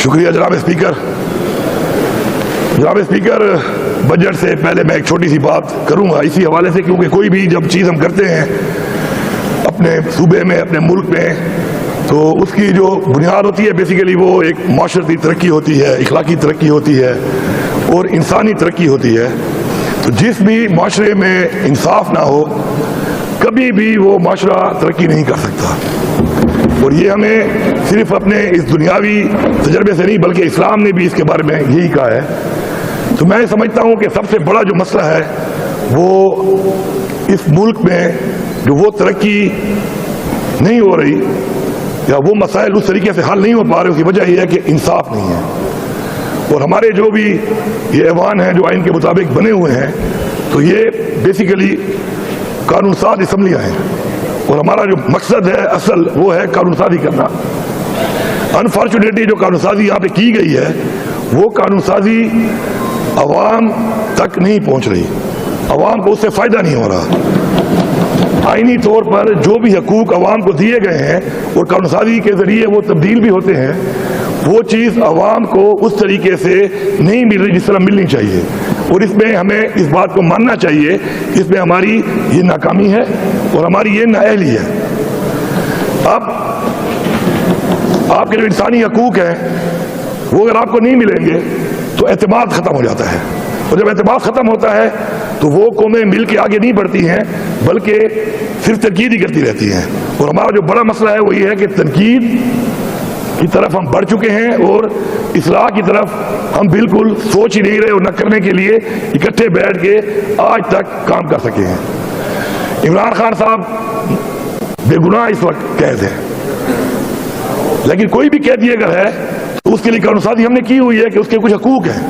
शुक्रिया जनाब स्पीकर। जनाब स्पीकर, बजट से पहले मैं एक छोटी सी बात करूंगा इसी हवाले से, क्योंकि कोई भी जब चीज़ हम करते हैं अपने सूबे में, अपने मुल्क में, तो उसकी जो बुनियाद होती है बेसिकली वो एक माशरती तरक्की होती है, इखलाकी तरक्की होती है और इंसानी तरक्की होती है। तो जिस भी माशरे में इंसाफ ना हो कभी भी वो माशरा तरक्की नहीं कर सकता। और ये हमें सिर्फ अपने इस दुनियावी तजर्बे से नहीं बल्कि इस्लाम ने भी इसके बारे में यही कहा है। तो मैं समझता हूँ कि सबसे बड़ा जो मसला है वो इस मुल्क में जो वो तरक्की नहीं हो रही या वो मसाइल उस तरीके से हल नहीं हो पा रहे, उसकी वजह यह है कि इंसाफ नहीं है। और हमारे जो भी ये ऐवान हैं जो आइन के मुताबिक बने हुए हैं, तो ये बेसिकली कानून साज असम्बलियाँ हैं और हमारा जो मकसद है असल वो है कानून साजी करना। अनफॉर्चुनेटली जो कानून साजी यहाँ पे की गई है वो कानून साजी अवाम तक नहीं पहुँच रही, अवाम को उससे फ़ायदा नहीं हो रहा। आइनी तौर पर जो भी हकूक़ अवाम को दिए गए हैं और कानून साजी के ज़रिए वो तब्दील भी होते हैं, वो चीज़ अवाम को उस तरीके से नहीं मिल रही जिस तरह मिलनी चाहिए। और इसमें हमें इस बात को मानना चाहिए, इसमें हमारी ये नाकामी है और हमारी ये नाअहली है। अब आपके जो इंसानी हकूक़ हैं वो अगर आपको नहीं मिलेंगे तो एतमाद ख़त्म हो जाता है, और जब एतमाद ख़त्म होता है तो वो कौमें मिल के आगे नहीं बढ़ती हैं बल्कि सिर्फ तनकीद ही करती रहती हैं। और हमारा जो बड़ा मसला है वो ये है कि तनकीद की तरफ हम बढ़ चुके हैं और इस्लाह की तरफ हम बिल्कुल सोच ही नहीं रहे और न करने के लिए इकट्ठे बैठ के आज तक काम कर सके हैं। इमरान खान साहब बेगुनाह इस वक्त कैद है, लेकिन कोई भी कैदी अगर है तो उसके लिए कानून साजी हमने की हुई है कि उसके कुछ हकूक हैं।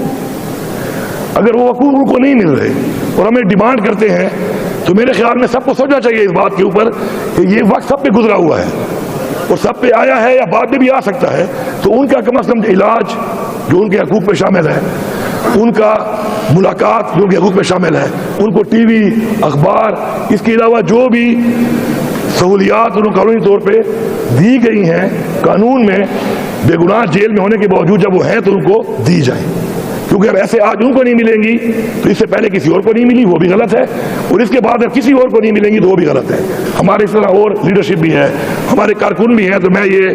अगर वो हकूक उनको नहीं मिल रहे और हमें डिमांड करते हैं तो मेरे ख्याल में सबको सोचना चाहिए इस बात के ऊपर कि ये वक्त सब पे गुजरा हुआ है और सब पे आया है या बाद में भी आ सकता है। तो उनका कम से कम इलाज जो उनके हकूक पे शामिल है, उनका मुलाकात जो उनके हकूक पे शामिल है, उनको टीवी, अखबार, इसके अलावा जो भी सहूलियात उनको कानूनी तौर पे दी गई हैं कानून में, बेगुनाह जेल में होने के बावजूद जब वो हैं तो उनको दी जाए। क्योंकि अब ऐसे आज उनको नहीं मिलेंगी तो इससे पहले किसी और को नहीं मिली, वो भी गलत है, और इसके बाद अगर किसी और को नहीं मिलेंगी तो वो भी गलत है। हमारे इस तरह और लीडरशिप भी है, हमारे कारकुन भी हैं। तो मैं ये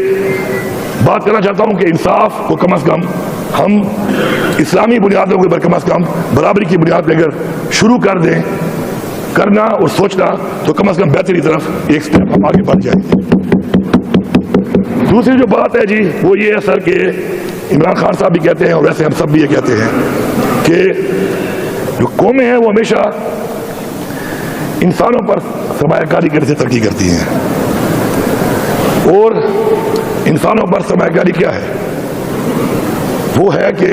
बात करना चाहता हूँ कि इंसाफ को कम से कम हम इस्लामी बुनियादों के ऊपर कम से कम बराबरी की बुनियाद पर अगर शुरू कर दें करना और सोचना तो कम से कम बेहतरी तरफ एक स्टेप हम आगे बढ़ जाएंगे। दूसरी जो बात है जी वो ये है सर कि इमरान खान साहब भी कहते हैं और वैसे हम सब भी ये कहते हैं कि जो कौमें हैं वो हमेशा इंसानों पर सरमायाकारी करने से तरक्की करती हैं, और इंसानों पर सरमायाकारी क्या है? वो है कि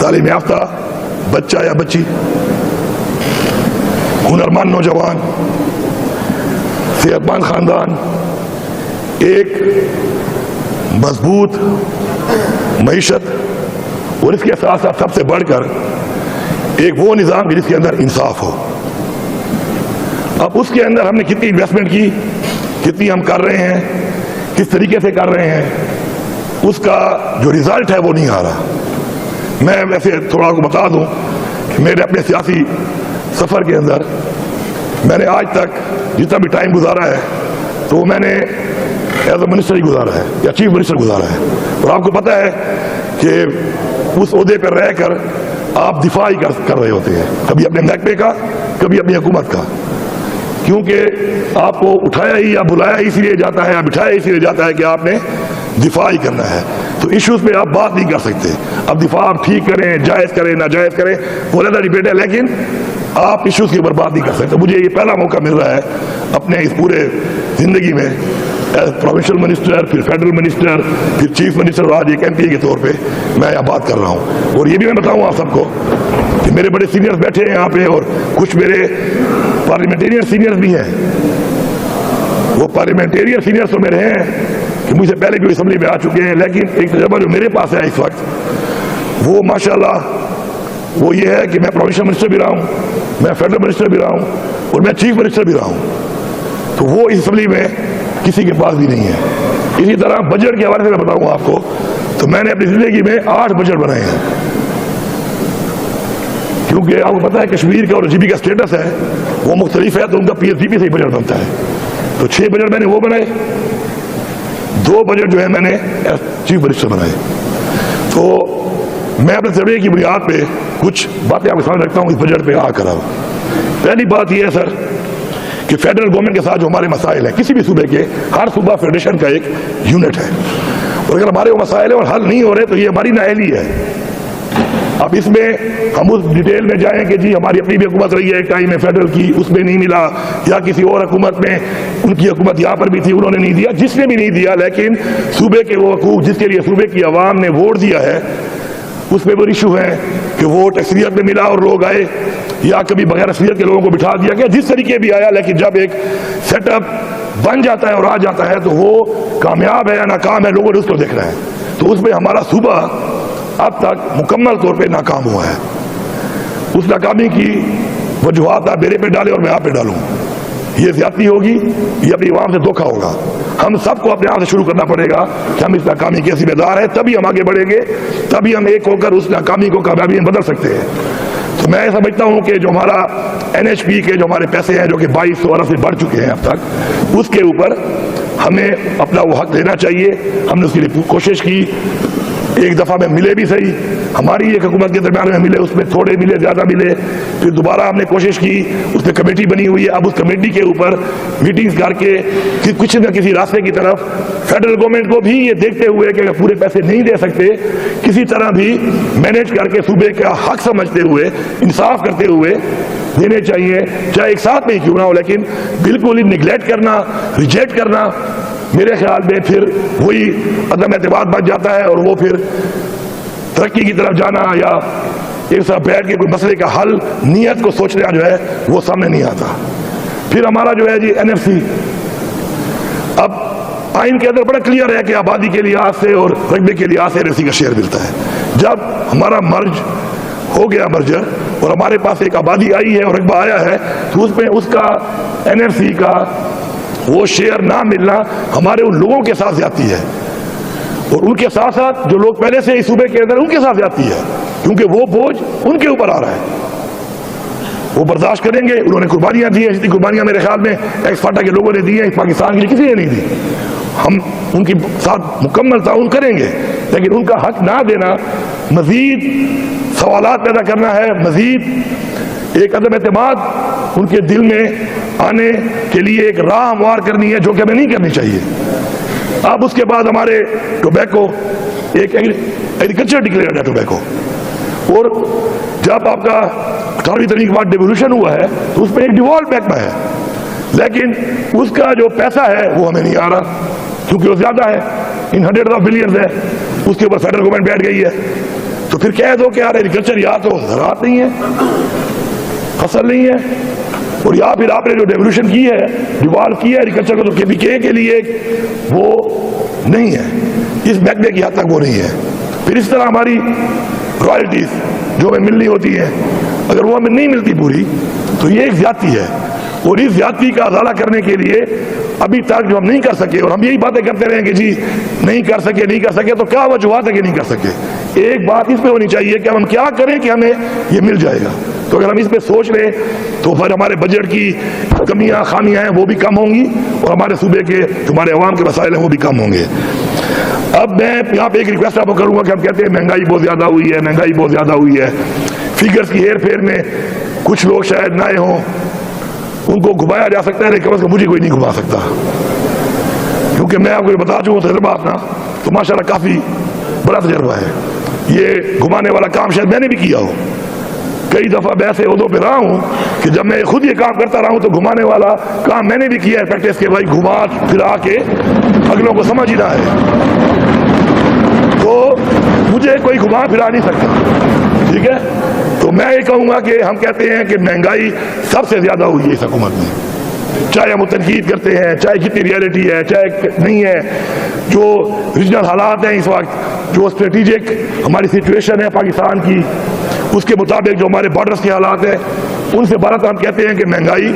तालीम याफ्ता बच्चा या बच्ची, हुनरमंद नौजवान, सेहतमंद खानदान, एक मजबूत मईशत, और इसके साथ साथ सबसे बढ़कर एक वो निज़ाम जिसके अंदर इंसाफ हो। अब उसके अंदर हमने कितनी इन्वेस्टमेंट की, कितनी हम कर रहे हैं, किस तरीके से कर रहे हैं, उसका जो रिजल्ट है वो नहीं आ रहा। मैं वैसे थोड़ा आपको बता दूं कि मेरे अपने सियासी सफ़र के अंदर मैंने आज तक जितना भी टाइम गुजारा है तो मैंने एज ए मिनिस्टर ही गुजारा है या चीफ मिनिस्टर गुजारा है। और आपको पता है कि उस ओहदे पर रहकर आप दिफा ही कर रहे होते हैं, कभी अपने महकमे का, कभी अपनी हुकूमत का, क्योंकि आपको उठाया ही या बुलाया ही इसलिए जाता है या बिठाया इसलिए जाता है कि आपने दिफा ही करना है। तो इश्यूज पे आप बात नहीं कर सकते। अब दिफा आप ठीक करें, जायज़ करें, नाजायज़ करें, वो अलग डिबेट है, लेकिन आप इश्यूज के ऊपर बात नहीं कर सकते। मुझे ये पहला मौका मिल रहा है अपने इस पूरे ज़िंदगी में एज प्रोविंशियल मिनिस्टर, फिर फेडरल मिनिस्टर, फिर चीफ मिनिस्टर, और आज एक MP के तौर पे मैं यहाँ बात कर रहा हूँ। और ये भी मैं बताऊँ आप सबको कि मेरे बड़े सीनियर्स बैठे हैं यहाँ पे और कुछ मेरे पार्लियामेंटेरियन सीनियर्स भी हैं। वो पार्लियामेंटेरियन सीनियर्स तो मेरे हैं कि मुझसे पहले भी असम्बली में आ चुके हैं, लेकिन एक तजर्बा जो मेरे पास है इस वक्त वो माशाल्लाह वो ये है कि मैं प्रोविंशियल मिनिस्टर भी रहा हूँ, मैं फेडरल मिनिस्टर भी रहा हूँ और मैं चीफ मिनिस्टर भी रहा हूँ। तो वो इस असम्बली में किसी के पास भी नहीं है। इसी तरह बजट के हवाले से मैं बताऊंगा आपको, तो मैंने अपनी जिंदगी में 8 बजट बनाए हैं, क्योंकि आपको पता है कश्मीर का और जीबी का स्टेटस है वो मुख्तलिफ है, तो उनका पीएसडीपी से ही बजट बनता है। तो 6 बजट मैंने वो बनाए, 2 बजट जो है मैंने चीफ मिनिस्टर बनाए। तो मैं अपने सर्वे की बुनियाद पे कुछ बातें आपके सामने रखता हूँ इस बजट पे आकर। अब पहली बात यह है सर कि फेडरल गवर्नमेंट के साथ जो हमारे मसाइल हैं, किसी भी सूबे के, हर सूबा फेडरेशन का एक यूनिट है, और अगर हमारे वो मसाइल हैं और हल नहीं हो रहे तो ये हमारी नाअहली है। अब इसमें हम उस डिटेल में जाएं कि जी हमारी अपनी भी हुकूमत रही है एक टाइम में फेडरल की, उसमें नहीं मिला, या किसी और हुकूमत में उनकी हुकूमत यहाँ पर भी थी, उन्होंने नहीं दिया, जिसने भी नहीं दिया, लेकिन सूबे के वो हकूक जिसके लिए सूबे की आवाम ने वोट दिया है उसमें वो इशू है कि वोट अक्सरियत में मिला और लोग आए, या कभी बगैर अक्सरियत के लोगों को बिठा दिया गया, जिस तरीके भी आया, लेकिन जब एक सेटअप बन जाता है और आ जाता है तो वो कामयाब है या नाकाम है, लोगों ने उसको देखना है। तो उसमें हमारा सूबा अब तक मुकम्मल तौर पे नाकाम हुआ है। उस नाकामी की वजूहात आप मेरे पे डालें और मैं आप पे डालूं, ये ज्यादती होगी, ये अपनी आवाम से धोखा होगा। हम सबको अपने आप से शुरू करना पड़ेगा कि हम इस नाकामी के जिम्मेदार हैं, तभी हम आगे बढ़ेंगे, तभी हम एक होकर उस नाकामी को कामयाबी में बदल सकते हैं। तो मैं समझता हूं कि जो हमारा NHP के जो हमारे पैसे हैं जो कि 2200 अरब से बढ़ चुके हैं अब तक, उसके ऊपर हमें अपना वो हक लेना चाहिए। हमने उसके लिए कोशिश की, एक दफा में मिले भी सही, हमारी एक हुकूमत के दरमियान में मिले, उसमें थोड़े मिले, ज्यादा मिले, फिर दोबारा हमने कोशिश की, उसमें कमेटी बनी हुई है। अब उस कमेटी के ऊपर मीटिंग्स करके कि कुछ न किसी रास्ते की तरफ फेडरल गवर्नमेंट को भी ये देखते हुए कि अगर पूरे पैसे नहीं दे सकते, किसी तरह भी मैनेज करके सूबे का हक समझते हुए, इंसाफ करते हुए देने चाहिए, चाहे एक साथ में ही क्यों ना हो, लेकिन बिल्कुल ही निगलेक्ट करना, रिजेक्ट करना, मेरे ख्याल में फिर वही अदम एतमाद बच जाता है, और वो फिर तरक्की की तरफ जाना या एक साथ बैठ के कोई मसले का हल, नीयत को सोचना जो है वो सामने नहीं आता। फिर हमारा जो है जी NFC, अब आइन के अंदर बड़ा क्लियर है कि आबादी के लिहाज से और रकबे के लिहाज से NFC का शेयर मिलता है। जब हमारा मर्ज हो गया मर्जर और हमारे पास एक आबादी आई है और रकबा आया है, तो उसमें उसका NFC का वो शेयर ना मिलना हमारे उन लोगों के साथ जाती है, और उनके साथ साथ जो लोग पहले से इस सूबे के अंदर उनके साथ जाती है, क्योंकि वो बोझ उनके ऊपर आ रहा है, वो बर्दाश्त करेंगे। उन्होंने कुर्बानियां दी हैं, जितनी कुर्बानियां मेरे ख्याल में एक्स-फाटा के लोगों ने दी हैं, पाकिस्तान के लिए किसी ने नहीं दी। हम उनके साथ मुकम्मल ताउन करेंगे, लेकिन उनका हक ना देना मजीद सवालात पैदा करना है, मजीद एक अदम एतमाद उनके दिल में आने के लिए एक राह हमवार करनी है, जो कि हमें नहीं करनी चाहिए। अब उसके बाद हमारे टोबैको एक एग्रीकल्चर डिक्लेयर्ड है टोबैको, और जब आपका 18वीं तारीख के बाद डिवोल्यूशन हुआ है तो उसमें एक डिवॉल्व महकमा है, लेकिन उसका जो पैसा है वो हमें नहीं आ रहा, क्योंकि वो ज्यादा है, इन हंड्रेड ऑफ बिलियंस है, उसके ऊपर फेडरल गवर्नमेंट बैठ गई है। तो फिर कह दो कि यार एग्रीकल्चर या तो ज़राअत नहीं है, फसल नहीं है, और या फिर आपने जो डेवोल्यूशन की है, डिवॉल्व किया एग्रीकल्चर को, तो KPK के लिए वो नहीं है, इस महकमे की हद तक वो नहीं है। फिर इस तरह हमारी रॉयल्टीज जो हमें मिलनी होती है, अगर वो हमें नहीं मिलती पूरी, तो ये एक ज्यादती है, और इस ज्यादती का अजाला करने के लिए अभी तक जो हम नहीं कर सके, और हम यही बातें करते रहे कि जी नहीं कर सके, तो क्या वजूहात है कि नहीं कर सके। एक बात इसमें होनी चाहिए कि हम क्या करें कि हमें ये मिल जाएगा। तो अगर हम इस पे सोच लें तो फिर हमारे बजट की कमियां खामियां हैं वो भी कम होंगी, और हमारे सूबे के हमारे अवाम के मसाइल हैं वो भी कम होंगे। अब मैं यहाँ पे एक रिक्वेस्ट आपको करूंगा कि हम कहते हैं महंगाई बहुत ज्यादा हुई है, महंगाई बहुत ज्यादा हुई है, फिगर्स की हेर फेर में कुछ लोग शायद ना आए हों, उनको घुमाया जा सकता है, लेकिन कम से कम मुझे कोई नहीं घुमा सकता, क्योंकि मैं आपको बता चुका हूँ तजुर्बा अपना, तो माशाल्लाह काफी बड़ा तजुर्बा है। ये घुमाने वाला काम शायद मैंने भी किया हो, कई दफा मैं ऐसे उहदों पे रहा हूं कि जब मैं खुद ये काम करता रहा हूं तो घुमाने वाला काम मैंने भी किया है, प्रैक्टिस के भाई घुमा फिरा के अगलों को समझ ही ना है, तो मुझे कोई घुमा फिरा नहीं सकता, ठीक है। तो मैं ये कहूंगा कि हम कहते हैं कि महंगाई सबसे ज्यादा हुई है इस हुकूमत में, चाहे हम तनकीद करते हैं, चाहे कितनी रियलिटी है, चाहे नहीं है, जो रीजनल हालात हैं इस वक्त, जो स्ट्रेटेजिक हमारी सिचुएशन है पाकिस्तान की, उसके मुताबिक जो हमारे बॉर्डर्स के हालात हैं, उनसे भारत हम कहते हैं कि महंगाई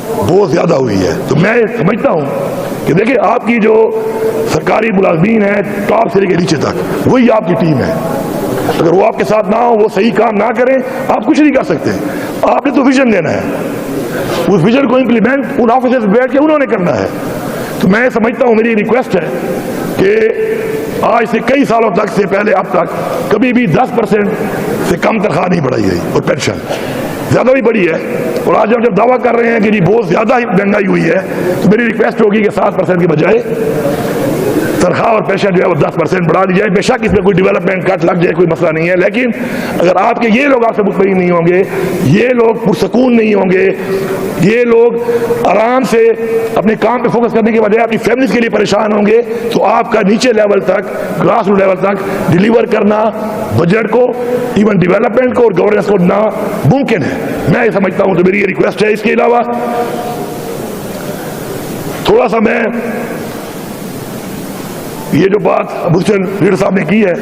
बहुत ज्यादा हुई है। तो मैं समझता हूँ कि देखिए आपकी जो सरकारी मुलाजमीन है टॉप से लेकर नीचे तक, वही आपकी टीम है। अगर वो आपके साथ ना हो, वो सही काम ना करें, आप कुछ नहीं कर सकते। आपने तो विजन देना है, उस विजन को इंप्लीमेंट उन ऑफिसर्स बैठ के उन्होंने करना है। तो मैं समझता हूं, मेरी रिक्वेस्ट है कि आज से कई सालों तक से पहले अब तक कभी भी 10% से कम तनख्वाह नहीं बढ़ाई गई, और पेंशन ज्यादा भी बढ़ी है। और आज हम जब दावा कर रहे हैं कि जी बहुत ज्यादा महंगाई हुई है, तो मेरी रिक्वेस्ट होगी कि 7% की बजाय तनख्वाह और पेंशन जो है वो 10% बढ़ा दी जाए। बेशक इसमें कोई डेवलपमेंट कट लग जाए, कोई मसला नहीं है, लेकिन अगर आपके ये लोग आपसे मुतमईन नहीं होंगे, ये लोग पुरसकून नहीं होंगे, ये लोग आराम से अपने काम पे फोकस करने के बजाय अपनी फैमिलीज के लिए परेशान होंगे, तो आपका नीचे लेवल तक, ग्रास रूट लेवल तक डिलीवर करना बजट को, इवन डेवलपमेंट को और गवर्नेंस को ना मुमकिन है। मैं ये समझता हूं, तो मेरी ये रिक्वेस्ट है। इसके अलावा थोड़ा सा मैं ये जो बात अबू हुसैन लीडर साहब ने की है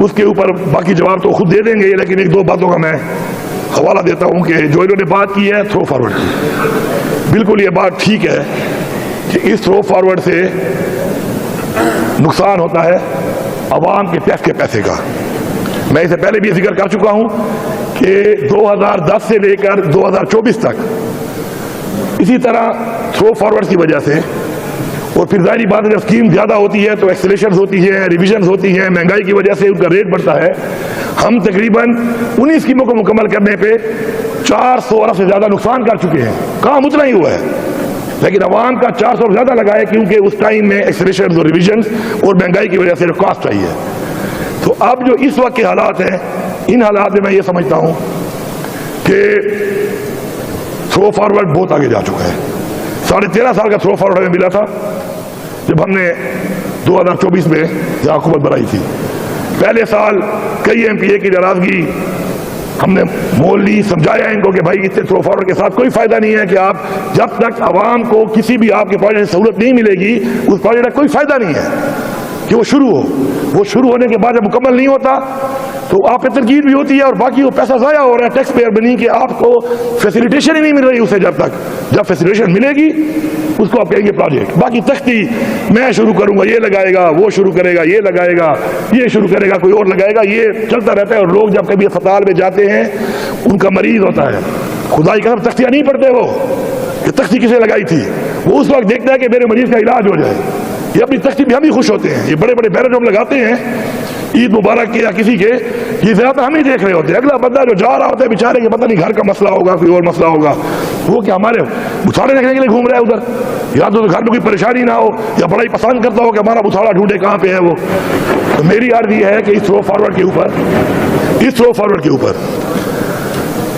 उसके ऊपर बाकी जवाब तो खुद दे देंगे, लेकिन एक दो बातों का मैं हवाला देता हूं कि जो इन्होंने बात की है थ्रो फॉरवर्ड की, बिल्कुल ये बात ठीक है कि इस थ्रो फॉरवर्ड से नुकसान होता है अवाम के टैक्स के पैसे का। मैं इसे पहले भी जिक्र कर चुका हूं कि 2010 से लेकर 2024 तक इसी तरह थ्रो फॉरवर्ड की वजह से, और फिर जाहिर बात है जब स्कीम ज्यादा होती है तो एक्सेलेशन होती है, रिविजन होती है, महंगाई की वजह से उनका रेट बढ़ता है। हम तकरीबन 19 स्कीमों को मुकम्मल करने पे 400 अरब से ज्यादा नुकसान कर चुके हैं। काम उतना ही हुआ है, लेकिन अवाम का 400 अरब ज्यादा लगा है, क्योंकि उस टाइम में एक्सेलेशन और रिविजन और महंगाई की वजह से जो कॉस्ट आई है। तो अब जो इस वक्त के हालात हैं, इन हालात में मैं ये समझता हूं कि थ्रो फॉरवर्ड बहुत आगे जा चुका है। 13.5 साल का थ्रो फॉरवर्ड हमें मिला था जब हमने 2024 में जहां हुकूमत बनाई थी। पहले साल कई MPA की नाराजगी हमने मोल ली, समझाया इनको कि भाई इससे थ्रो फॉरवर्ड के साथ कोई फायदा नहीं है, कि आप जब तक आवाम को किसी भी आपके प्रोजेक्ट से सहूलत नहीं मिलेगी उस प्रोजेक्ट का कोई फायदा नहीं है कि वो शुरू हो। वो शुरू होने के बाद जब मुकम्मल नहीं होता तो आप पे तरकीब भी होती है, और बाकी वो पैसा ज़ाया हो रहा है टैक्स पेयर बनी, कि आपको फैसिलिटेशन ही नहीं मिल रही उसे। जब फैसिलिटेशन मिलेगी उसको आप कहेंगे प्रोजेक्ट। बाकी तख्ती मैं शुरू करूंगा, ये लगाएगा, वो शुरू करेगा, ये लगाएगा, ये शुरू करेगा, कोई और लगाएगा, ये चलता रहता है। और लोग जब कभी अस्पताल में जाते हैं, उनका मरीज होता है, खुदाई कसम तख्तियां नहीं पढ़ते वो कि तख्ती किसे लगाई थी, वो उस वक्त देखता है कि मेरे मरीज का इलाज हो जाए। ये अपनी तख्ती में हम ही खुश होते हैं। ये बड़े बड़े बैनर हम लगाते हैं ईद मुबारक के या किसी के, ये ज्यादा हम ही देख रहे होते हैं। अगला बंदा जो जा रहा होता है बेचारे के, पता नहीं घर का मसला होगा, कोई और मसला होगा, वो क्या हमारे बुछाड़े देखने के लिए घूम रहा है उधर, या तो घर में कोई परेशानी ना हो, या बड़ा ही पसंद करता हो कि हमारा बुछाड़ा ढूंढे कहाँ पे है वो। तो मेरी अर्ज ये है कि इस थ्रो फॉरवर्ड के ऊपर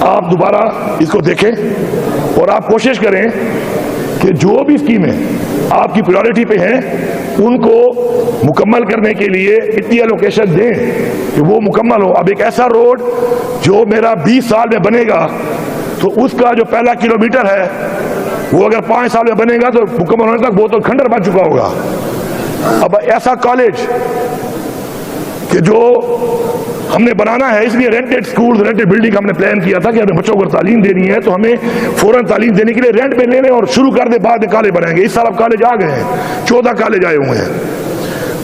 आप दोबारा इसको देखें, और आप कोशिश करें कि जो भी स्कीमें आपकी प्रायोरिटी पे हैं उनको मुकम्मल करने के लिए इतनी एलोकेशन दें कि वो मुकम्मल हो। अब एक ऐसा रोड जो मेरा 20 साल में बनेगा, तो उसका जो पहला किलोमीटर है वो अगर 5 साल में बनेगा तो मुकम्मल होने तक वो तो खंडर बन चुका होगा। अब ऐसा कॉलेज कि जो हमने बनाना है, इसलिए रेंटेड स्कूल, रेंटेड बिल्डिंग हमने प्लान किया था कि हमें बच्चों को तालीम देनी है, तो हमें फौरन तालीम देने के लिए रेंट पे ले लें और शुरू कर दे, बाद में कॉलेज बनाएंगे। इस साल अब कॉलेज आ गए हैं, 14 कॉलेज आए हुए हैं।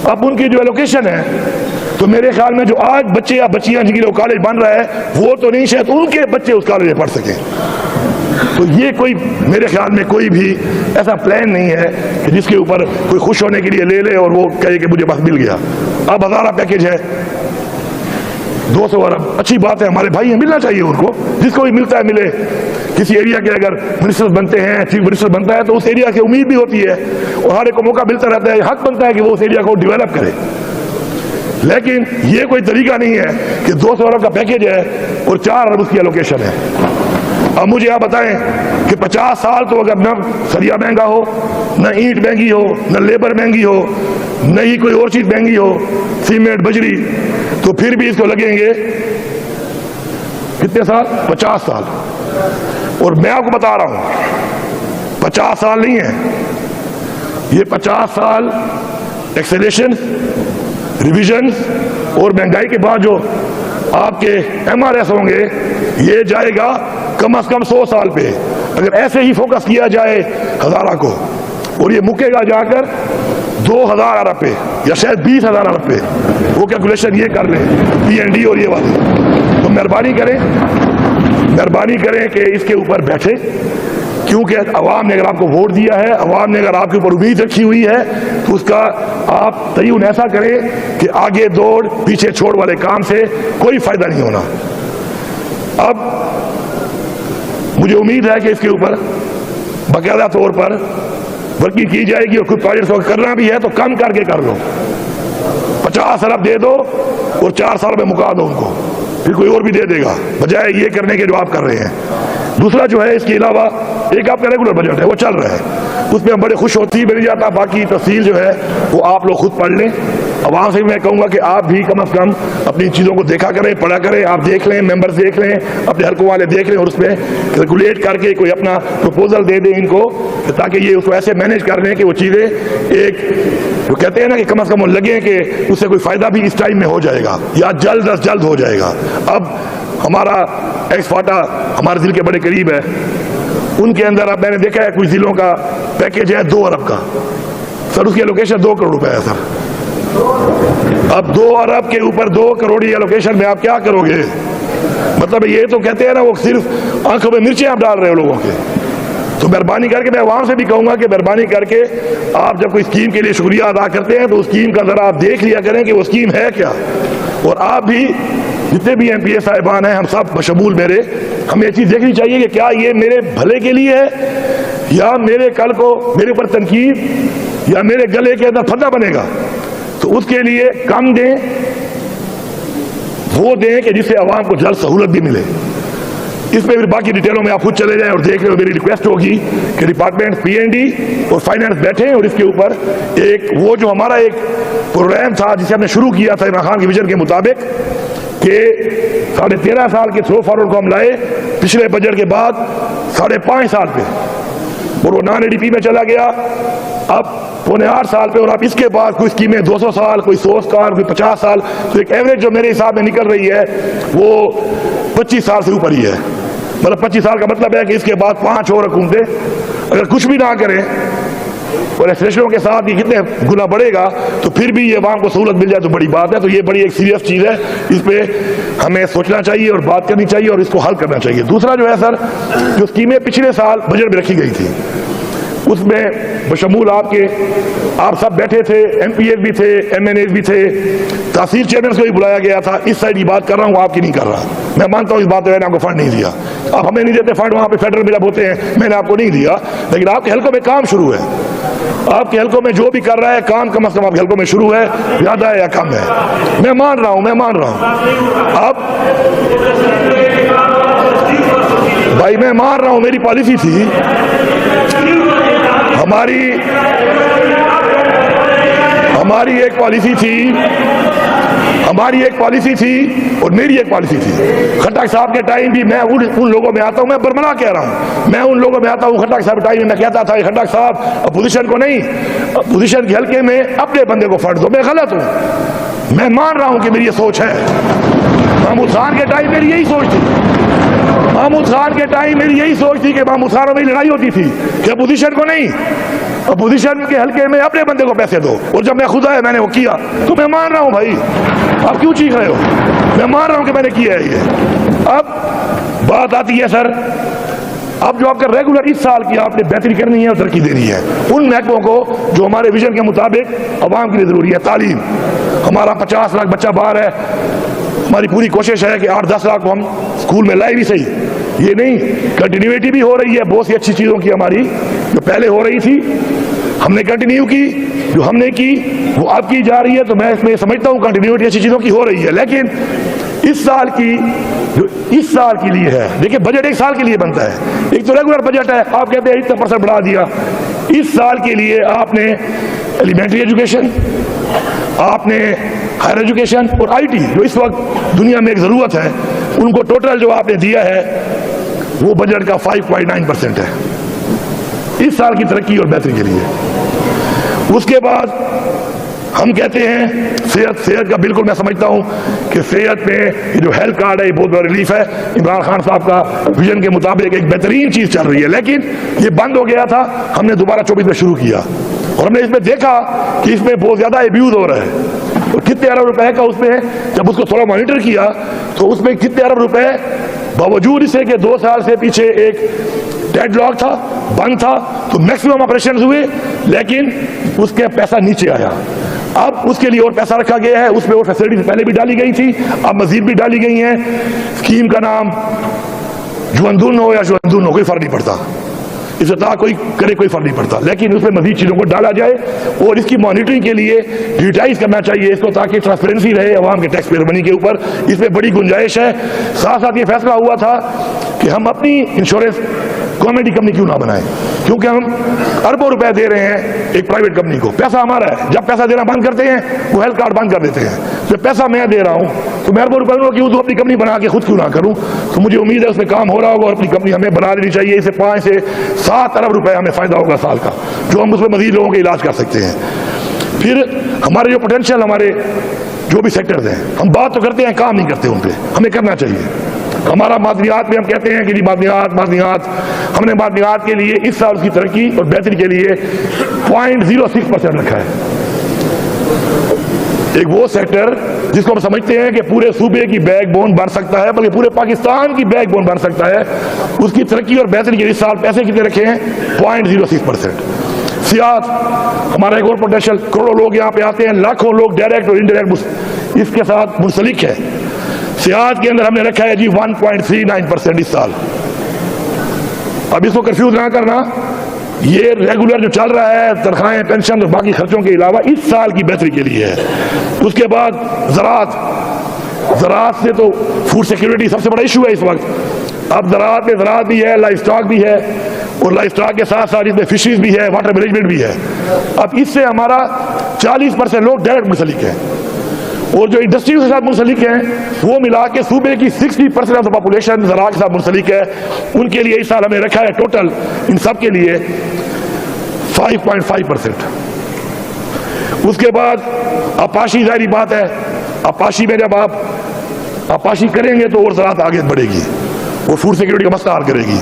अब उनकी जो एलोकेशन है, तो मेरे ख्याल में जो आज बच्चे या बच्चियां जिनके लिए कॉलेज बन रहा है, वो तो नहीं, शायद उनके बच्चे उस कॉलेज में पढ़ सकें। तो ये कोई मेरे ख्याल में कोई भी ऐसा प्लान नहीं है कि जिसके ऊपर कोई खुश होने के लिए ले ले और वो कहे कि मुझे बस मिल गया। अब 1000 पैकेज है, 200 अरब, अच्छी बात है, हमारे भाई हैं, मिलना चाहिए उनको, जिसको भी मिलता है मिले। किसी एरिया के अगर मिनिस्टर बनते हैं, चीफ मिनिस्टर बनता है, तो उस एरिया की उम्मीद भी होती है और हर एक को मौका मिलता रहता है, हक बनता है कि वो उस एरिया को डेवलप करे। लेकिन ये कोई तरीका नहीं है कि 200 अरब का पैकेज है और 4 अरब उसकी एलोकेशन है। अब मुझे आप बताएं कि 50 साल तो अगर न सरिया महंगा हो, न ईंट महंगी हो, न लेबर महंगी हो, न ही कोई और चीज महंगी हो, सीमेंट, बजरी, तो फिर भी इसको लगेंगे कितने साल? 50 साल। और मैं आपको बता रहा हूं 50 साल नहीं है ये, 50 साल एक्सेलेरेशन, रिविजन और महंगाई के बाद जो आपके MRS होंगे, ये जाएगा कम से कम 100 साल पे। अगर ऐसे ही फोकस किया जाए हजारा को, और ये मुकेगा जाकर 2000 अरब पे या शायद 20,000 अरब पे। वो कैलकुलेशन ये कर लें PND और ये वाली। तो मेहरबानी करें कि इसके ऊपर बैठे, क्योंकि अवाम ने अगर आपको वोट दिया है, अवाम ने अगर आपके ऊपर उम्मीद रखी हुई है, तो उसका आप तय्युन ऐसा करें कि आगे दौड़ पीछे छोड़ वाले काम से कोई फायदा नहीं होना। अब मुझे उम्मीद है कि इसके ऊपर बाकायदा तौर पर वर्किंग की जाएगी और कुछ प्रोजेक्ट को करना भी है तो कम करके कर लो, 50 अरब दे दो और 4 साल में मुका दो उनको, फिर कोई और भी दे देगा, बजाय ये करने के जो आप कर रहे हैं। दूसरा जो है, इसके अलावा एक आपका रेगुलर बजट है, वो चल रहा है, उसमें हम बड़े खुश होती मिल जाता। बाकी तफसील जो है वो आप लोग खुद पढ़ लें। आवाम से मैं कहूँगा कि आप भी कम अज़ कम अपनी चीज़ों को देखा करें, पढ़ा करें, आप देख लें, मेंबर्स देख लें, अपने हल्कों वाले देख लें और उसमें कैलकुलेट करके कोई अपना प्रपोजल दे दें इनको, ताकि ये उसको ऐसे मैनेज कर लें कि वो चीज़ें एक वो कहते हैं ना कि कम अज़ कम वो लगे कि उससे कोई फ़ायदा भी इस टाइम में हो जाएगा या जल्द अज जल्द हो जाएगा। अब हमारा एक्सफाटा हमारे ज़िले के बड़े करीब है, उनके अंदर अब मैंने देखा है कुछ ज़िलों का पैकेज है 2 अरब का सर, उसकी एलोकेशन 2 करोड़ रुपए है सर। अब 2 अरब के ऊपर 2 करोड़ की एलोकेशन में आप क्या करोगे? मतलब ये तो कहते हैं ना, वो सिर्फ आंखों में मिर्चें आप डाल रहे हो लोगों के। तो मेहरबानी करके मैं वहां से भी कहूंगा कि मेहरबानी करके आप जब कोई स्कीम के लिए शुक्रिया अदा करते हैं तो उस स्कीम का जरा आप देख लिया करें कि वो स्कीम है क्या। और आप भी जितने भी MPA साहिबान हैं, हम सब बशमूल मेरे, हमें ये चीज़ देखनी चाहिए कि क्या ये मेरे भले के लिए है या मेरे कल को मेरे ऊपर तनकीद या मेरे गले के अंदर फंदा बनेगा। तो उसके लिए कम दें, वो दें कि जिससे आवाम को जल्द सहूलत भी मिले। इसमें फिर बाकी डिटेलों में आप खुद चले जाएं और देख लें। मेरी रिक्वेस्ट होगी कि डिपार्टमेंट PND और फाइनेंस बैठें और इसके ऊपर एक वो जो हमारा एक प्रोग्राम था जिसे हमने शुरू किया था इमरान खान के विजन के मुताबिक कि 13.5 साल के थ्रो फॉरवर्ड को हम लाए पिछले बजट के बाद 5.5 साल पे, और वो non-ADP में चला गया अब 7.5 साल पे, और अब इसके बाद कोई स्कीमें 200 साल, कोई 100 साल, कोई 50 साल, तो एक एवरेज जो मेरे हिसाब में निकल रही है वो 25 साल से ऊपर ही है। मतलब 25 साल का मतलब है कि इसके बाद 5 और हुकूमतें अगर कुछ भी ना करें और एक्सप्रेशनों के साथ ये कितने गुना बढ़ेगा तो फिर भी ये आवाम को सहूलत मिल जाए तो बड़ी बात है। तो ये बड़ी एक सीरियस चीज़ है, इस पर हमें सोचना चाहिए और बात करनी चाहिए और इसको हल करना चाहिए। दूसरा जो है सर, जो स्कीमें पिछले साल बजट में रखी गई थी उसमें बशमूल आप सब बैठे थे, MPAs भी थे, MNAs भी थे, तहसील चेयरमैन को भी बुलाया गया था। इस साइड की बात कर रहा हूँ, आपकी नहीं कर रहा। मैं मानता हूँ इस बात में मैंने आपको फंड नहीं दिया, आप हमें नहीं देते फंड, वहाँ पे फेडरल में जब होते हैं मैंने आपको नहीं दिया, लेकिन आपके हल्कों में काम शुरू है। आपके हल्कों में जो भी कर रहा है काम कम अज़ कम आपके हल्कों में शुरू है, ज़्यादा है या कम है, मैं मान रहा हूँ। अब भाई मैं मान रहा हूँ, मेरी पॉलिसी थी, हमारी एक पॉलिसी थी और मेरी एक पॉलिसी थी। खट्टर साहब के टाइम भी मैं उन लोगों में आता हूं, मैं बरमला कह रहा हूं, मैं उन लोगों में आता हूं। खट्टर साहब टाइम में मैं कहता था खट्टर साहब अपोजिशन को नहीं, अपोजिशन के हल्के में अपने बंदे को फंड दो। मैं गलत हूं, मैं मान रहा हूं कि मेरी ये सोच है। महमूद खान के टाइम मेरी यही सोच थी, महमूद खान के टाइम मेरी यही सोच थी कि महमूद खान में लड़ाई होती थी कि अपोजिशन को नहीं, अपोजिशन के हल्के में अपने बंदे को पैसे दो। और जब मैं खुद आया मैंने वो किया, तो मैं मान रहा हूं भाई, आप क्यों चीख रहे हो? मैं मान रहा हूं कि मैंने किया है ये। अब बात आती है सर, अब जो आपका रेगुलर इस साल की आपने बेहतरी करनी है और तरक्की देनी है उन महकमों को जो हमारे विजन के मुताबिक आवाम के लिए जरूरी है। तालीम, हमारा 50 लाख बच्चा बाहर है, हमारी पूरी कोशिश है कि 8-10 लाख को हम स्कूल में लाए भी सही, ये नहीं कंटिन्यूटी भी हो रही है। बहुत सी अच्छी चीज़ों की हमारी जो पहले हो रही थी हमने कंटिन्यू की, जो हमने की वो अब की जा रही है। तो मैं इसमें समझता हूँ कंटिन्यूटी अच्छी चीज़ों की हो रही है। लेकिन इस साल की जो इस साल के लिए है, देखिए बजट 1 साल के लिए बनता है, एक तो रेगुलर बजट है, आप कहते हैं इतना % बढ़ा दिया। इस साल के लिए आपने एलिमेंट्री एजुकेशन, आपने हायर एजुकेशन और IT जो इस वक्त दुनिया में एक ज़रूरत है, उनको टोटल जो आपने दिया है वो बजट का 5.9% है इस साल की तरक्की और बेहतरी के लिए। उसके बाद हम कहते हैं सेहत का बिल्कुल मैं समझता हूं कि सेहत में ये जो हेल्थ कार्ड है ये बहुत बड़ा रिलीफ है। इमरान खान साहब का विजन के मुताबिक एक बेहतरीन चीज चल रही है, लेकिन ये बंद हो गया था, हमने दोबारा 24 में शुरू किया और हमने इसमें देखा कि इसमें बहुत ज्यादा एब्यूज हो रहा है। तो कितने अरब रुपए का उसमें जब उसको थोड़ा मॉनिटर किया तो उसमें कितने अरब रुपए, बावजूद इसे कि 2 साल से पीछे एक डेडलॉक था, बंद था, तो मैक्सिमम ऑपरेशन हुए, लेकिन उसके पैसा नीचे आया। अब उसके लिए और पैसा रखा गया है, उसमें और फैसिलिटीज पहले भी डाली गई थी, अब मजीद भी डाली गई हैं। स्कीम का नाम जुअंदुन हो या जुअंदुन हो, कोई फर्क नहीं पड़ता, इसे कोई करे कोई फर्क नहीं पड़ता, लेकिन उसमें मजीद चीजों को डाला जाए और इसकी मॉनिटरिंग के लिए डिजिटाइज करना चाहिए इसको, ताकि ट्रांसपेरेंसी रहे अवाम के टैक्स पेयर मनी के ऊपर। इसमें बड़ी गुंजाइश है। साथ साथ ये फैसला हुआ था कि हम अपनी इंश्योरेंस कॉमेडी कंपनी क्यों ना बनाए, क्योंकि हम अरबों रुपए दे रहे हैं एक प्राइवेट कंपनी को, पैसा हमारा है। जब पैसा देना बंद करते हैं वो हेल्थ कार्ड बंद कर देते हैं। जब पैसा मैं दे रहा हूं तो मैं अरबों रुपए क्यों तो अपनी कंपनी बना के खुद क्यों ना करूं। तो मुझे उम्मीद है उसमें काम हो रहा होगा और अपनी कंपनी हमें बना देनी चाहिए। इसे 5 से 7 अरब रुपए हमें फायदा होगा साल का, जो हम उसमें मजीद लोगों के इलाज कर सकते हैं। फिर हमारे जो पोटेंशियल, हमारे जो भी सेक्टर्स हैं, हम बात तो करते हैं, काम नहीं करते उन पर, हमें करना चाहिए। हमारा मादनियात में हम कहते हैं कि जी मादनियात हमने मादनियात के लिए इस साल की तरक्की और बेहतरी के लिए 0.06% रखा है। एक वो सेक्टर जिसको हम समझते हैं कि पूरे सूबे की बैकबोन बन सकता है, बल्कि पूरे पाकिस्तान की बैकबोन बन सकता है, उसकी तरक्की और बेहतरी के लिए इस साल पैसे कितने रखे हैं? 0.06%। सियाहत हमारा एक और पोटेंशियल, करोड़ों लोग यहाँ पे आते हैं, लाखों लोग डायरेक्ट और इनडायरेक्ट इसके साथ मुंसलिक है। सियाहत के अंदर हमने रखा है जी 1.39% इस साल। अब इसको कंफ्यूज ना करना, ये रेगुलर जो चल रहा है तनख्वाहें, पेंशन और बाकी खर्चों के अलावा इस साल की बेहतरी के लिए है। उसके बाद ज़राअत से तो फूड सिक्योरिटी सबसे बड़ा इशू है इस वक्त। अब ज़राअत भी है, लाइफ स्टॉक भी है, और लाइफ स्टॉक के साथ साथ इसमें फिशरीज भी है, वाटर मैनेजमेंट भी है। अब इससे हमारा 40% लोग डायरेक्ट मुंसलिक हैं, और जो इंडस्ट्री के साथ मुंसलिक हैं वो मिला के सूबे की 60% ऑफ द पॉपुलेशन ज़राअत के साथ मुंसलिक है। उनके लिए इस साल हमने रखा है टोटल इन सब के लिए 5.5%। उसके बाद अपाशी, जाहिर बात है, अपाशी में जब आप अपाशी करेंगे तो और ज़राअत आगे बढ़ेगी और फूड सिक्योरिटी का मसला हल करेगी।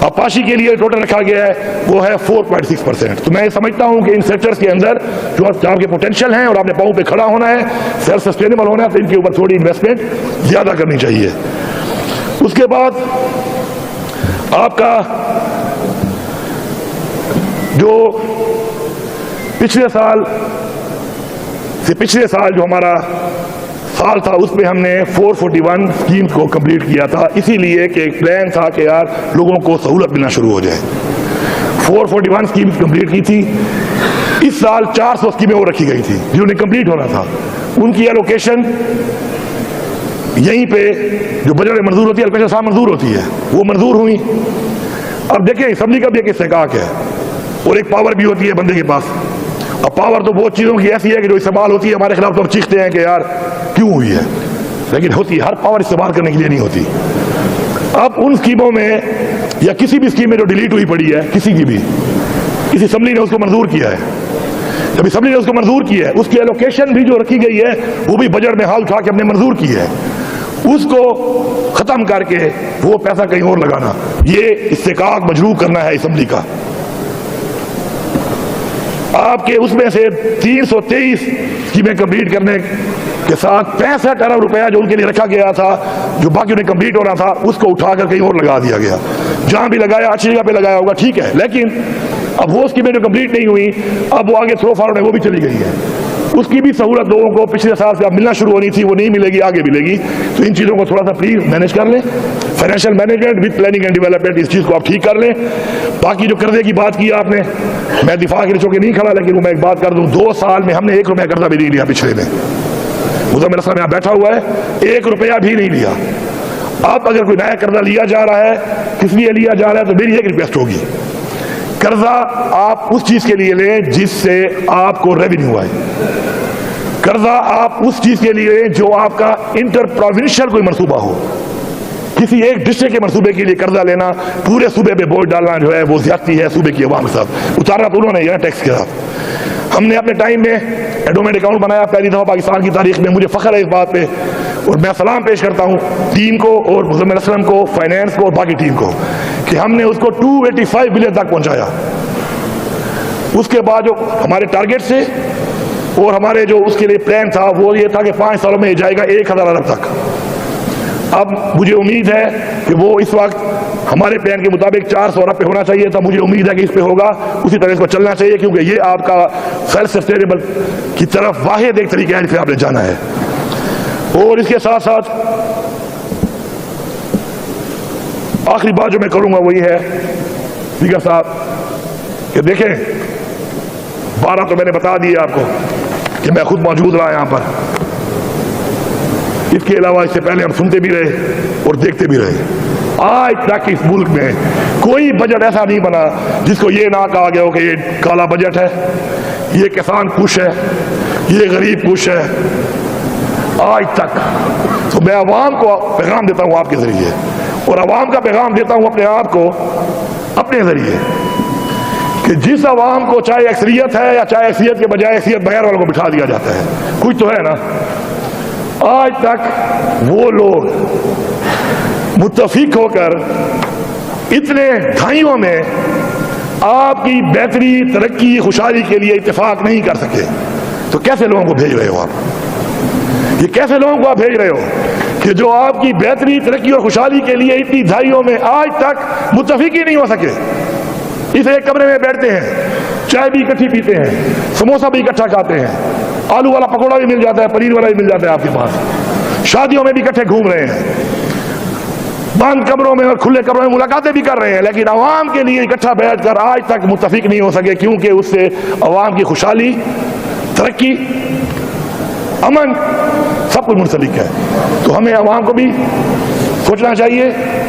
अपाशी के लिए टोटल रखा गया है वो है 4.6%। तो मैं समझता हूं कि इन सेक्टर्स के अंदर जो आपके पोटेंशियल हैं और आपने पांव पे खड़ा होना है, सेल्फ सस्टेनेबल होना है, तो इनके ऊपर थोड़ी इन्वेस्टमेंट ज्यादा करनी चाहिए। उसके बाद आपका जो पिछले साल जो हमारा साल था उसमें हमने 441 स्कीम्स को कंप्लीट किया था, इसीलिए कि एक प्लान था कि यार लोगों को सहूलत मिलना शुरू हो जाए। 441 स्कीम्स कंप्लीट की थी। इस साल 400 स्कीमें और रखी गई थी जिन्होंने कंप्लीट होना था। उनकी एलोकेशन यहीं पे जो बजट में मंजूर होती है, एलोकेशन साथ मंजूर होती है, वो मंजूर हुई। अब देखें असम्बली का भी एक इस्तेहकाक है और एक पावर भी होती है बंदे के पास। अब पावर तो बहुत चीजों की ऐसी है कि जो इस्तेमाल होती है हमारे खिलाफ, तो हम चीखते हैं कि यार क्यों हुई है, लेकिन होती है। हर पावर इस्तेमाल करने के लिए नहीं होती। अब उन स्कीमों में या किसी भी स्कीम में जो डिलीट हुई पड़ी है, किसी की भी, किसी असम्बली ने उसको मंजूर किया है, जब असम्बली ने उसको मंजूर किया है, उसकी एलोकेशन भी जो रखी गई है वो भी बजट में हाल उठा के हमने मंजूर की है, उसको खत्म करके वो पैसा कहीं और लगाना, ये इस्तेहकाक मजरूह करना है असम्बली का। आपके उसमें से 323 स्कीमें कंप्लीट करने के साथ 65 अरब रुपया जो उनके लिए रखा गया था, जो बाकी उन्हें कंप्लीट होना था, उसको उठाकर कहीं और लगा दिया गया। जहां भी लगाया अच्छी जगह पे लगाया होगा, ठीक है, लेकिन अब वो स्कीमें जो कंप्लीट नहीं हुई, अब वो आगे थ्रो फॉरवर्ड है, वो भी चली गई है। उसकी भी सहूलत लोगों को पिछले साल से अब मिलना शुरू होनी थी, वो नहीं मिलेगी, आगे मिलेगी। तो इन चीज़ों को थोड़ा सा प्लीज मैनेज कर लें। Financial management with planning and development, इस चीज़ को आप ठीक कर लें। बाकी जो कर्जे की बात की आपने, मैं दिफा के चौके नहीं खड़ा, लेकिन मैं एक बात कर दूं, 2 साल में हमने 1 रुपया कर्जा भी नहीं लिया। पिछले में मुझे मेरा सामने यहाँ बैठा हुआ है, 1 रुपया भी नहीं लिया। अब अगर कोई नया कर्जा लिया जा रहा है, किस लिए लिया जा रहा है, तो मेरी एक रिक्वेस्ट होगी, कर्जा आप उस चीज के लिए लें जिससे आपको रेवेन्यू आए। कर्जा आप उस चीज के लिए जो आपका इंटर प्रोविंशियल कोई मंसूबा हो। किसी एक डिस्ट्रिक्ट के मंसूबे के लिए कर्जा लेना, पूरे सूबे पे बोझ डालना जो है वो ज्यादती है सूबे की आवाम के साथ। उतारना तो उन्होंने टैक्स के साथ। हमने अपने टाइम में एंडोमेंट अकाउंट बनाया पहली दफ़ा पाकिस्तान की तारीख में। मुझे फ़ख्र है इस बात पे और मैं सलाम पेश करता हूँ टीम को और मुज़म्मिल असलम को, फाइनेंस को और बाकी टीम को कि हमने उसको 285 बिलियन तक पहुँचाया। उसके बाद जो हमारे टारगेट से और हमारे जो उसके लिए प्लान था वो ये था कि 5 सालों में जाएगा 1000 अरब तक। अब मुझे उम्मीद है कि वो इस वक्त हमारे प्लान के मुताबिक 400 अरब पे होना चाहिए था। मुझे उम्मीद है कि इस पे होगा, उसी तरह इसको चलना चाहिए, क्योंकि ये आपका सेल्फ सस्टेनेबल की तरफ वाहिद एक तरीका है जिसे आपने जाना है। और इसके साथ साथ आखिरी बात जो मैं करूंगा वही है स्पीकर साहब कि देखें 12 तो मैंने बता दिया आपको कि मैं खुद मौजूद रहा यहाँ पर। इसके अलावा इससे पहले हम सुनते भी रहे और देखते भी रहे। आज तक इस मुल्क में कोई बजट ऐसा नहीं बना जिसको ये ना कहा गया हो कि ये काला बजट है, ये किसान खुश है, ये गरीब खुश है। आज तक तो मैं अवाम को पैगाम देता हूँ आपके जरिए, और अवाम का पैगाम देता हूँ अपने आप को अपने जरिए कि जिस अवाम को चाहे अक्सरियत है या चाहे अक्सरियत के बजाय अक्सरियत बगैर वालों को बिठा दिया जाता है, कुछ तो है ना। आज तक वो लोग मुत्तफिक होकर इतने ढाइयों में आपकी बेहतरी, तरक्की, खुशहाली के लिए इत्तेफाक नहीं कर सके, तो कैसे लोगों को भेज रहे हो आप? ये कैसे लोगों को आप भेज रहे हो कि जो आपकी बेहतरी, तरक्की और खुशहाली के लिए इतनी ढाइयों में आज तक मुत्तफिक ही नहीं हो सके? इस एक कमरे में बैठते हैं, चाय भी इकट्ठी पीते हैं, समोसा भी इकट्ठा खाते हैं, आलू वाला पकौड़ा भी मिल जाता है, पनीर वाला भी मिल जाता है आपके पास, शादियों में भी इकट्ठे घूम रहे हैं, बंद कमरों में और खुले कमरों में मुलाकातें भी कर रहे हैं, लेकिन अवाम के लिए इकट्ठा बैठकर आज तक मुत्तफिक नहीं हो सके, क्योंकि उससे अवाम की खुशहाली, तरक्की, अमन सब कुछ मुंसलिक है। तो हमें अवाम को भी सोचना चाहिए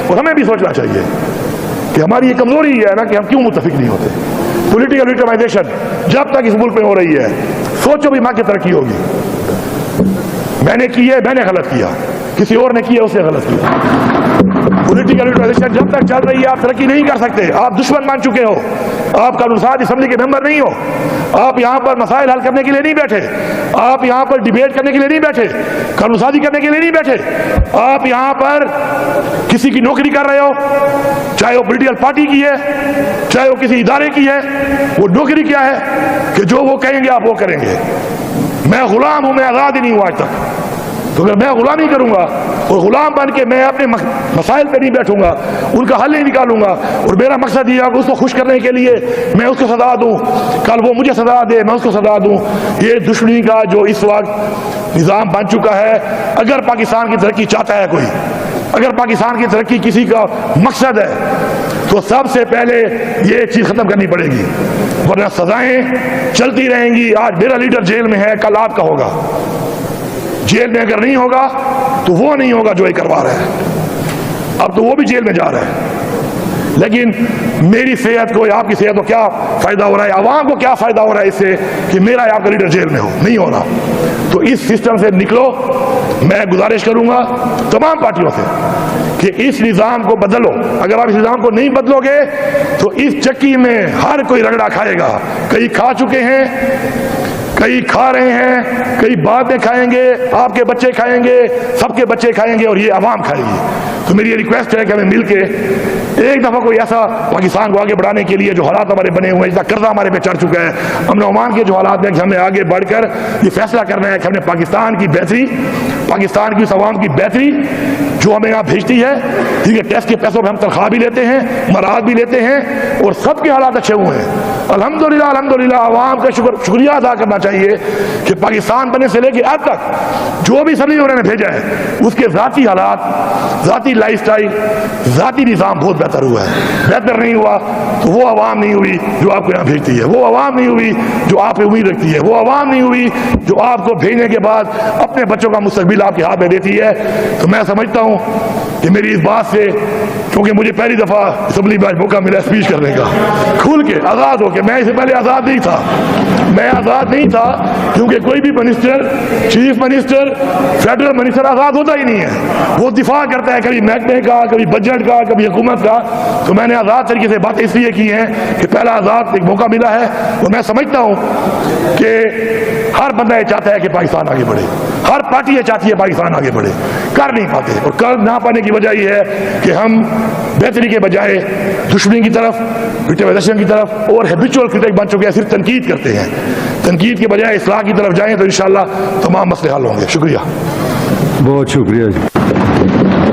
और हमें भी सोचना चाहिए कि हमारी ये कमजोरी है ना कि हम क्यों मुत्तफिक नहीं होते। पॉलिटिकल विक्टिमाइजेशन जब तक इस मुल्क में हो रही है, सोचो भी मां की तरक्की होगी। मैंने की है, मैंने गलत किया, किसी और ने किया, उसने गलत किया। पॉलिटिकल विक्टिमाइजेशन जब तक चल रही है आप तरक्की नहीं कर सकते। आप दुश्मन मान चुके हो, आप कानून-साज असेंबली के मेंबर नहीं हो, आप यहाँ पर मसाइल हल करने के लिए नहीं बैठे, आप यहाँ पर डिबेट करने के लिए नहीं बैठे, कानून-साजी करने के लिए नहीं बैठे, आप यहाँ पर किसी की नौकरी कर रहे हो, चाहे वो पॉलिटिकल पार्टी की है, चाहे वो किसी इदारे की है। वो नौकरी क्या है कि जो वो कहेंगे आप वो करेंगे। मैं गुलाम हूं, मैं आजाद ही नहीं हुआ आज तक। तो अगर मैं गुलामी करूंगा और गुलाम बन के मैं अपने मसाइल पे नहीं बैठूंगा, उनका हल नहीं निकालूंगा, और मेरा मकसद ये है कि उसको खुश करने के लिए मैं उसको सजा दूं, कल वो मुझे सजा दे, मैं उसको सजा दूं, ये दुश्मनी का जो इस वक्त निज़ाम बन चुका है। अगर पाकिस्तान की तरक्की चाहता है कोई, अगर पाकिस्तान की तरक्की किसी का मकसद है, तो सबसे पहले ये चीज खत्म करनी पड़ेगी, वरना सजाएं चलती रहेंगी। आज मेरा लीडर जेल में है, कल आपका होगा। जेल में अगर नहीं होगा तो वो नहीं होगा जो ये करवा रहा है। अब तो वो भी जेल में जा रहा है, लेकिन मेरी सेहत को या आपकी सेहत को क्या फायदा हो रहा है, आवाम को क्या फायदा हो रहा है इससे कि मेरा या आपका लीडर जेल में हो? नहीं हो रहा। तो इस सिस्टम से निकलो। मैं गुजारिश करूंगा तमाम पार्टियों से कि इस निज़ाम को बदलो। अगर आप इस निज़ाम को नहीं बदलोगे तो इस चक्की में हर कोई रगड़ा खाएगा। कई खा चुके हैं, कई खा रहे हैं, कई बाद में खाएंगे, आपके बच्चे खाएंगे, सबके बच्चे खाएंगे और ये अवाम खाएगी। तो मेरी ये रिक्वेस्ट है कि हमें मिलके एक दफ़ा कोई ऐसा पाकिस्तान को आगे बढ़ाने के लिए, जो हालात हमारे बने हुए हैं, जितना कर्जा हमारे पे चढ़ चुका है, अमन ओमान के जो हालात हैं, कि हमें आगे बढ़कर ये फैसला करना है कि हमने पाकिस्तान की बेहतरी, पाकिस्तान की उस अवाम की बेहतरी जो हमें यहाँ भेजती है, जिनके टैक्स के पैसों पर हम तनख्वाह भी लेते हैं, मराद भी लेते हैं, और सबके हालात अच्छे हुए हैं अल्हम्दुलिल्लाह। अल्हम्दुलिल्लाह अवाम का शुक्रिया अदा करना चाहिए कि पाकिस्तान बनने से लेकर अब तक जो भी सभी उन्होंने भेजा है, उसके ज़ाती हालात, ज़ाती लाइफस्टाइल, ज़ाती निज़ाम बहुत बेहतर हुआ है। बेहतर नहीं हुआ तो वो अवाम नहीं हुई जो आपको यहाँ भेजती है, वो अवाम नहीं हुई जो आप पे उम्मीद रखती है, वो अवाम नहीं हुई जो आपको भेजने के बाद अपने बच्चों का मुस्तकबिल आपके हाथ में देती है। तो मैं समझता हूँ कि मेरी इस बात से, क्योंकि मुझे पहली दफ़ा असेंबली में आज मौका मिला स्पीच करने का, खुल के आज़ाद होकर कि मैं इससे पहले आज़ाद नहीं था। मैं आज़ाद नहीं था क्योंकि कोई भी minister, chief minister, federal minister आज़ाद होता ही नहीं है। वो दिफा करता है कभी महकमे का, कभी बजट का, कभी हुकूमत का। तो मैंने आज़ाद तरीके से बातें इसलिए की हैं कि पहला आज़ाद एक मौका मिला है और मैं समझता हूँ कि हर बंदा ये चाहता है कि पाकिस्तान आगे बढ़े, हर पार्टी ये चाहती है पाकिस्तान आगे बढ़े, कर नहीं पाते। और कर ना पाने की वजह यह है कि हम बेहतरी के बजाय दुश्मनी की तरफ, विक्टिमाइजेशन की तरफ और हैबिचुअल क्रिटिक बन चुके हैं, सिर्फ तनकीद करते हैं। तनकीद के बजाय इस्लाह की तरफ जाएं तो इंशाअल्लाह तमाम मसले हल होंगे। शुक्रिया, बहुत शुक्रिया जी।